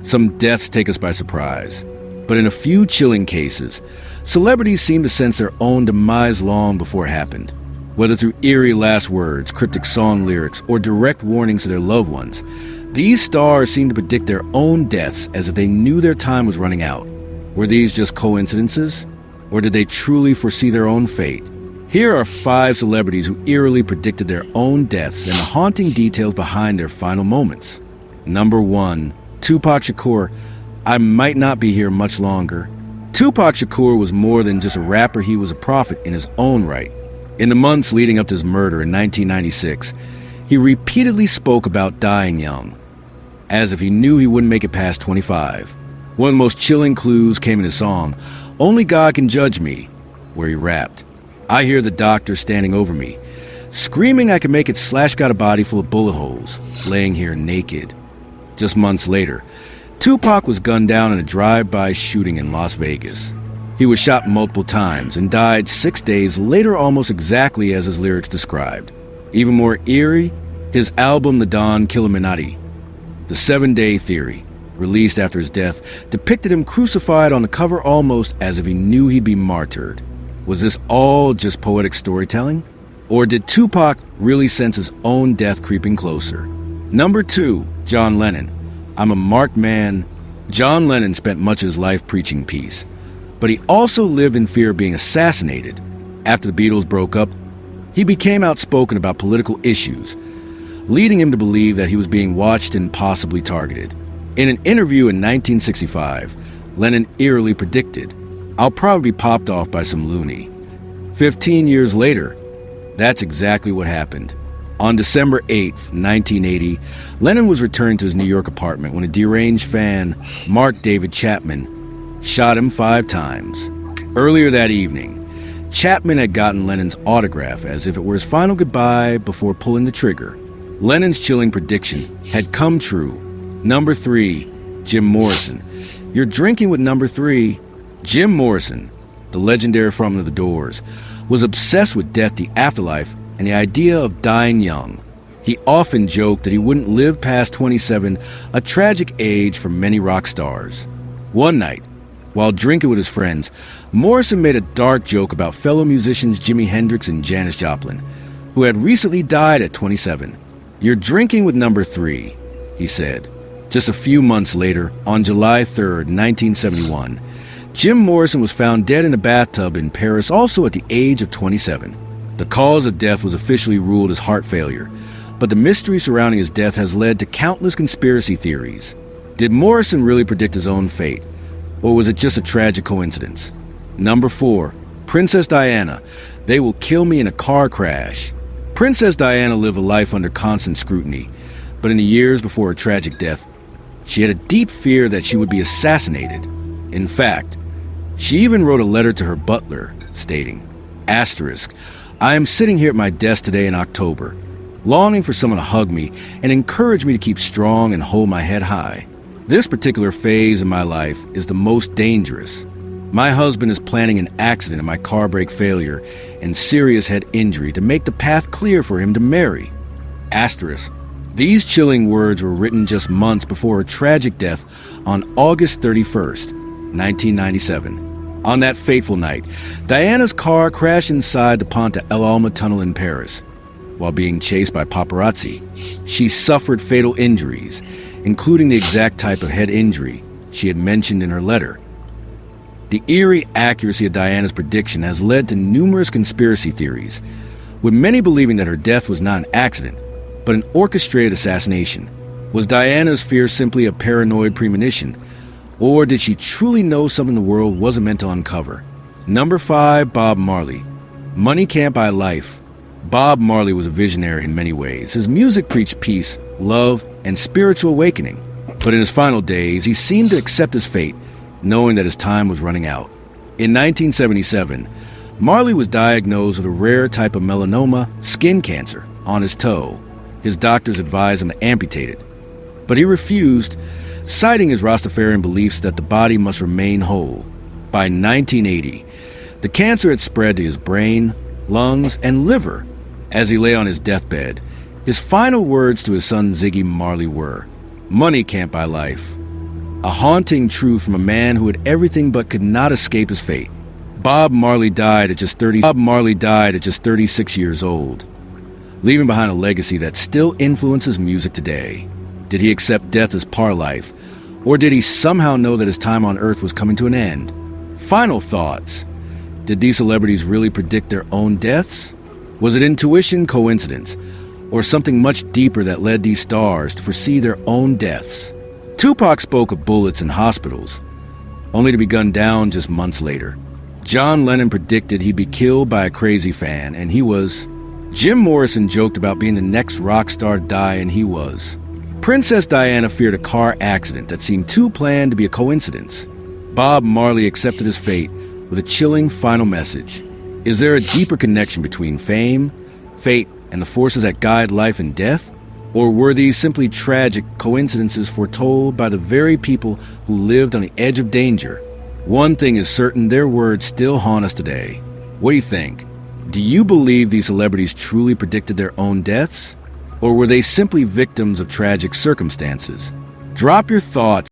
Some deaths take us by surprise, but in a few chilling cases, celebrities seem to sense their own demise long before it happened. Whether through eerie last words, cryptic song lyrics, or direct warnings to their loved ones, these stars seem to predict their own deaths as if they knew their time was running out. Were these just coincidences? Or did they truly foresee their own fate? Here are 5 celebrities who eerily predicted their own deaths and the haunting details behind their final moments. Number 1. Tupac Shakur. I might not be here much longer. Tupac Shakur was more than just a rapper, he was a prophet in his own right. In the months leading up to his murder in 1996, he repeatedly spoke about dying young, as if he knew he wouldn't make it past 25. One of the most chilling clues came in his song, Only God Can Judge Me, where he rapped, I hear the doctor standing over me, screaming I can make it / got a body full of bullet holes, laying here naked. Just months later, Tupac was gunned down in a drive-by shooting in Las Vegas. He was shot multiple times and died 6 days later almost exactly as his lyrics described. Even more eerie, his album The Don Killuminati, The 7-Day Theory, released after his death, depicted him crucified on the cover almost as if he knew he'd be martyred. Was this all just poetic storytelling? Or did Tupac really sense his own death creeping closer? Number 2, John Lennon. I'm a marked man. John Lennon spent much of his life preaching peace, but he also lived in fear of being assassinated. After the Beatles broke up, he became outspoken about political issues, leading him to believe that he was being watched and possibly targeted. In an interview in 1965, Lennon eerily predicted, I'll probably be popped off by some loony. 15 years later, that's exactly what happened. On December 8, 1980, Lennon was returning to his New York apartment when a deranged fan, Mark David Chapman, shot him 5 times. Earlier that evening, Chapman had gotten Lennon's autograph as if it were his final goodbye before pulling the trigger. Lennon's chilling prediction had come true. Number 3, Jim Morrison. You're drinking with number 3. Jim Morrison, the legendary frontman of The Doors, was obsessed with death, the afterlife, and the idea of dying young. He often joked that he wouldn't live past 27, a tragic age for many rock stars. One night, while drinking with his friends, Morrison made a dark joke about fellow musicians Jimi Hendrix and Janis Joplin, who had recently died at 27. You're drinking with number 3, he said. Just a few months later, on July 3, 1971, Jim Morrison was found dead in a bathtub in Paris, also at the age of 27. The cause of death was officially ruled as heart failure, but the mystery surrounding his death has led to countless conspiracy theories. Did Morrison really predict his own fate, or was it just a tragic coincidence? Number 4, Princess Diana. They will kill me in a car crash. Princess Diana lived a life under constant scrutiny, but in the years before her tragic death, she had a deep fear that she would be assassinated. In fact, she even wrote a letter to her butler, stating, Asterisk, I am sitting here at my desk today in October, longing for someone to hug me and encourage me to keep strong and hold my head high. This particular phase in my life is the most dangerous. My husband is planning an accident and my car brake failure and serious head injury to make the path clear for him to marry. Asterisk. These chilling words were written just months before her tragic death on August 31st, 1997. On that fateful night, Diana's car crashed inside the Pont de l'Alma tunnel in Paris. While being chased by paparazzi, she suffered fatal injuries, including the exact type of head injury she had mentioned in her letter. The eerie accuracy of Diana's prediction has led to numerous conspiracy theories, with many believing that her death was not an accident, but an orchestrated assassination. Was Diana's fear simply a paranoid premonition, or did she truly know something the world wasn't meant to uncover? Number 5, Bob Marley. Money Can't Buy Life. Bob Marley was a visionary in many ways. His music preached peace, love, and spiritual awakening. But in his final days, he seemed to accept his fate, knowing that his time was running out. In 1977, Marley was diagnosed with a rare type of melanoma, skin cancer, on his toe. His doctors advised him to amputate it, but he refused, citing his Rastafarian beliefs that the body must remain whole. By 1980, the cancer had spread to his brain, lungs, and liver. As he lay on his deathbed, his final words to his son Ziggy Marley were, "Money can't buy life. A haunting truth from a man who had everything but could not escape his fate. Bob Marley died at just 36 years old, leaving behind a legacy that still influences music today. Did he accept death as par life, or did he somehow know that his time on Earth was coming to an end? Final thoughts. Did these celebrities really predict their own deaths? Was it intuition, coincidence, or something much deeper that led these stars to foresee their own deaths? Tupac spoke of bullets in hospitals, only to be gunned down just months later. John Lennon predicted he'd be killed by a crazy fan, and he was. Jim Morrison joked about being the next rock star to die, and he was. Princess Diana feared a car accident that seemed too planned to be a coincidence. Bob Marley accepted his fate with a chilling final message. Is there a deeper connection between fame, fate, and the forces that guide life and death? Or were these simply tragic coincidences foretold by the very people who lived on the edge of danger? One thing is certain, their words still haunt us today. What do you think? Do you believe these celebrities truly predicted their own deaths? Or were they simply victims of tragic circumstances? Drop your thoughts